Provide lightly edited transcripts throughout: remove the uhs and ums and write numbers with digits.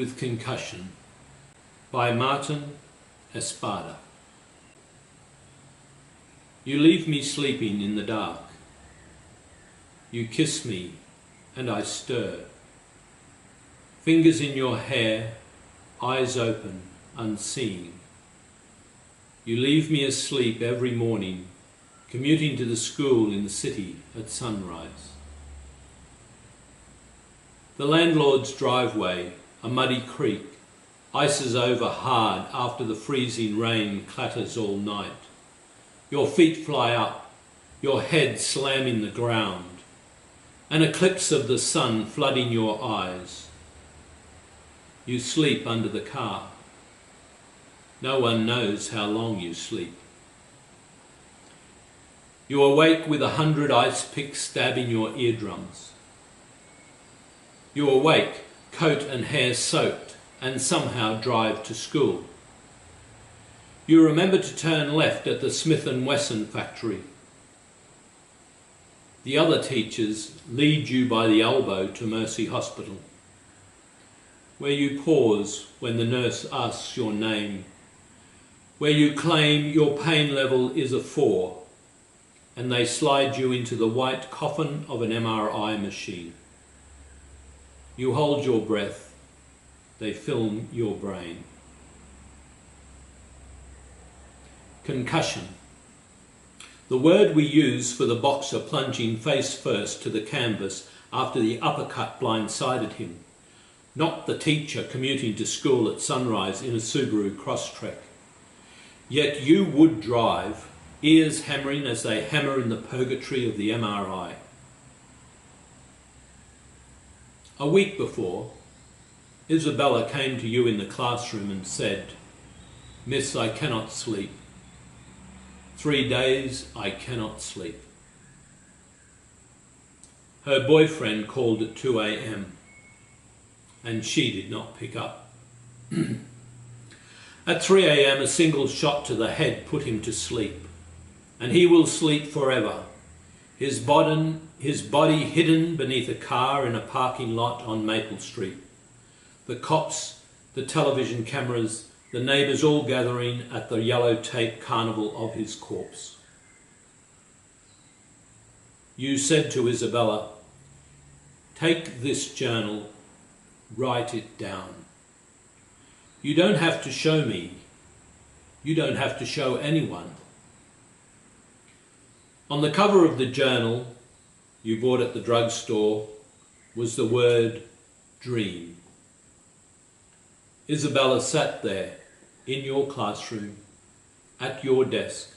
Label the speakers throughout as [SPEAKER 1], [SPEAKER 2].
[SPEAKER 1] with Concussion by Martin Espada. You leave me sleeping in the dark. You kiss me and I stir. Fingers in your hair, eyes open, unseeing. You leave me asleep every morning, commuting to the school in the city at sunrise. The landlord's driveway, a muddy creek, ices over hard after the freezing rain clatters all night. Your feet fly up, your head slamming the ground, an eclipse of the sun flooding your eyes. You sleep under the car. No one knows how long you sleep. You awake with 100 ice picks stabbing your eardrums. You awake, coat and hair soaked, and somehow drive to school. You remember to turn left at the Smith & Wesson factory. The other teachers lead you by the elbow to Mercy Hospital, where you pause when the nurse asks your name, where you claim your pain level is a 4, and they slide you into the white coffin of an MRI machine. You hold your breath, they film your brain. Concussion. The word we use for the boxer plunging face first to the canvas after the uppercut blindsided him, not the teacher commuting to school at sunrise in a Subaru Crosstrek. Yet you would drive, ears hammering as they hammer in the purgatory of the MRI. A week before, Isabella came to you in the classroom and said, "Miss, I cannot sleep. 3 days I cannot sleep." Her boyfriend called at 2 a.m. and she did not pick up. At 3 a.m. a single shot to the head put him to sleep, and he will sleep forever, his body hidden beneath a car in a parking lot on Maple Street. The cops, the television cameras, the neighbours all gathering at the yellow tape carnival of his corpse. You said to Isabella, "Take this journal, write it down. You don't have to show me. You don't have to show anyone." On the cover of the journal you bought at the drugstore was the word dream. Isabella sat there in your classroom, at your desk,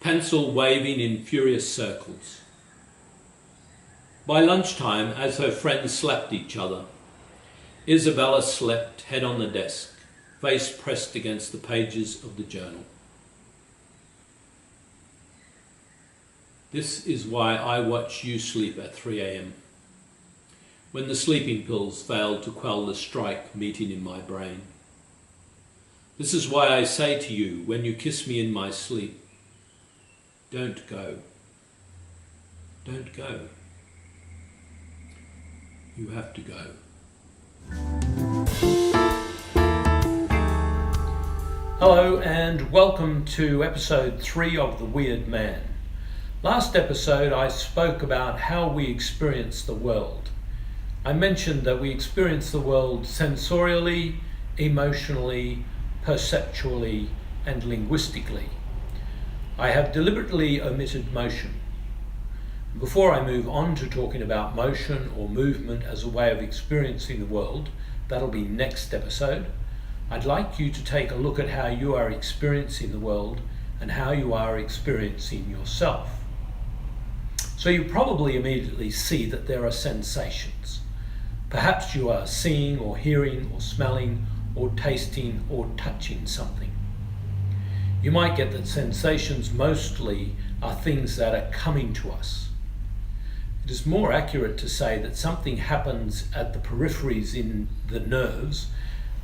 [SPEAKER 1] pencil waving in furious circles. By lunchtime, as her friends slapped each other, Isabella slept head on the desk, face pressed against the pages of the journal. This is why I watch you sleep at 3 a.m, when the sleeping pills failed to quell the strike meeting in my brain. This is why I say to you, when you kiss me in my sleep, don't go. Don't go. You have to go. Hello and welcome to episode 3 of The Weird Man. Last episode I spoke about how we experience the world. I mentioned that we experience the world sensorially, emotionally, perceptually, and linguistically. I have deliberately omitted motion. Before I move on to talking about motion or movement as a way of experiencing the world, that'll be next episode, I'd like you to take a look at how you are experiencing the world and how you are experiencing yourself. So you probably immediately see that there are sensations. Perhaps you are seeing or hearing or smelling or tasting or touching something. You might get that sensations mostly are things that are coming to us. It is more accurate to say that something happens at the peripheries in the nerves,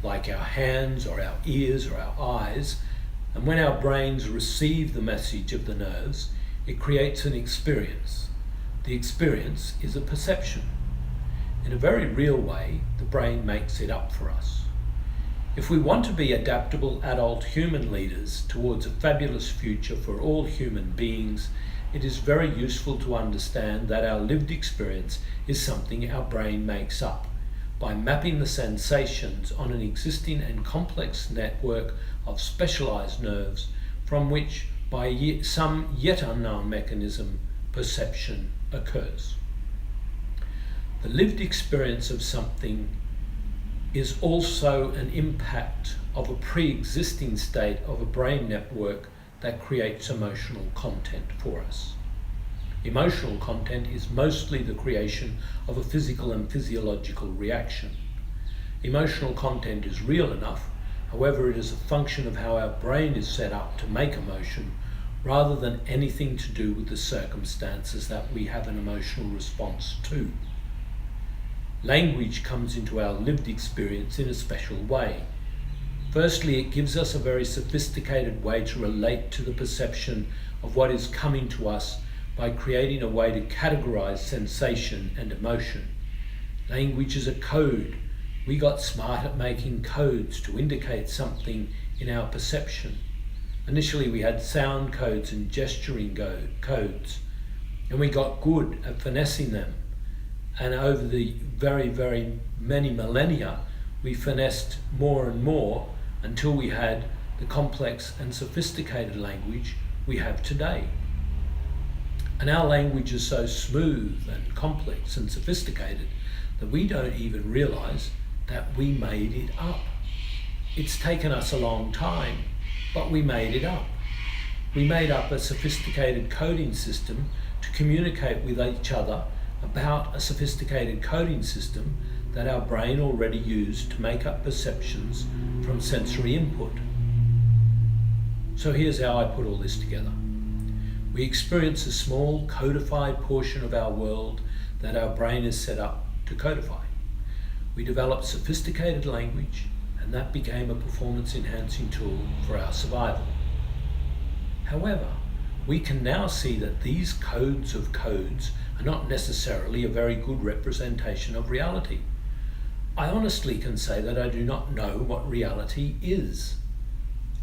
[SPEAKER 1] like our hands or our ears or our eyes, and when our brains receive the message of the nerves, it creates an experience. The experience is a perception. In a very real way, the brain makes it up for us. If we want to be adaptable adult human leaders towards a fabulous future for all human beings, it is very useful to understand that our lived experience is something our brain makes up by mapping the sensations on an existing and complex network of specialized nerves from which, by some yet unknown mechanism, perception occurs. The lived experience of something is also an impact of a pre-existing state of a brain network that creates emotional content for us. Emotional content is mostly the creation of a physical and physiological reaction. Emotional content is real enough, however, it is a function of how our brain is set up to make emotion rather than anything to do with the circumstances that we have an emotional response to. Language comes into our lived experience in a special way. Firstly, it gives us a very sophisticated way to relate to the perception of what is coming to us by creating a way to categorize sensation and emotion. Language is a code. We got smart at making codes to indicate something in our perception. Initially, we had sound codes and gesturing codes, and we got good at finessing them. And over the very, very many millennia, we finessed more and more until we had the complex and sophisticated language we have today. And our language is so smooth and complex and sophisticated that we don't even realize that we made it up. It's taken us a long time, but we made it up. We made up a sophisticated coding system to communicate with each other about a sophisticated coding system that our brain already used to make up perceptions from sensory input. So here's how I put all this together. We experience a small codified portion of our world that our brain is set up to codify. We developed sophisticated language, and that became a performance enhancing tool for our survival. However, we can now see that these codes of codes are not necessarily a very good representation of reality. I honestly can say that I do not know what reality is.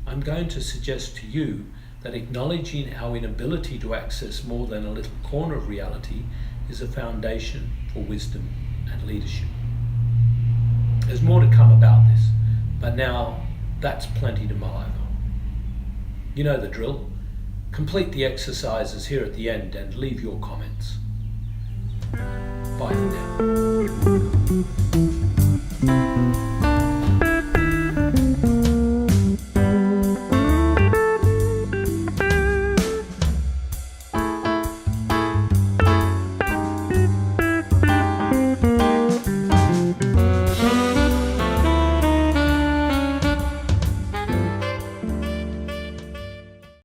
[SPEAKER 1] I'm going to suggest to you that acknowledging our inability to access more than a little corner of reality is a foundation for wisdom and leadership. There's more to come about this, but now that's plenty to mull over. You know the drill. Complete the exercises here at the end and leave your comments. Bye for now.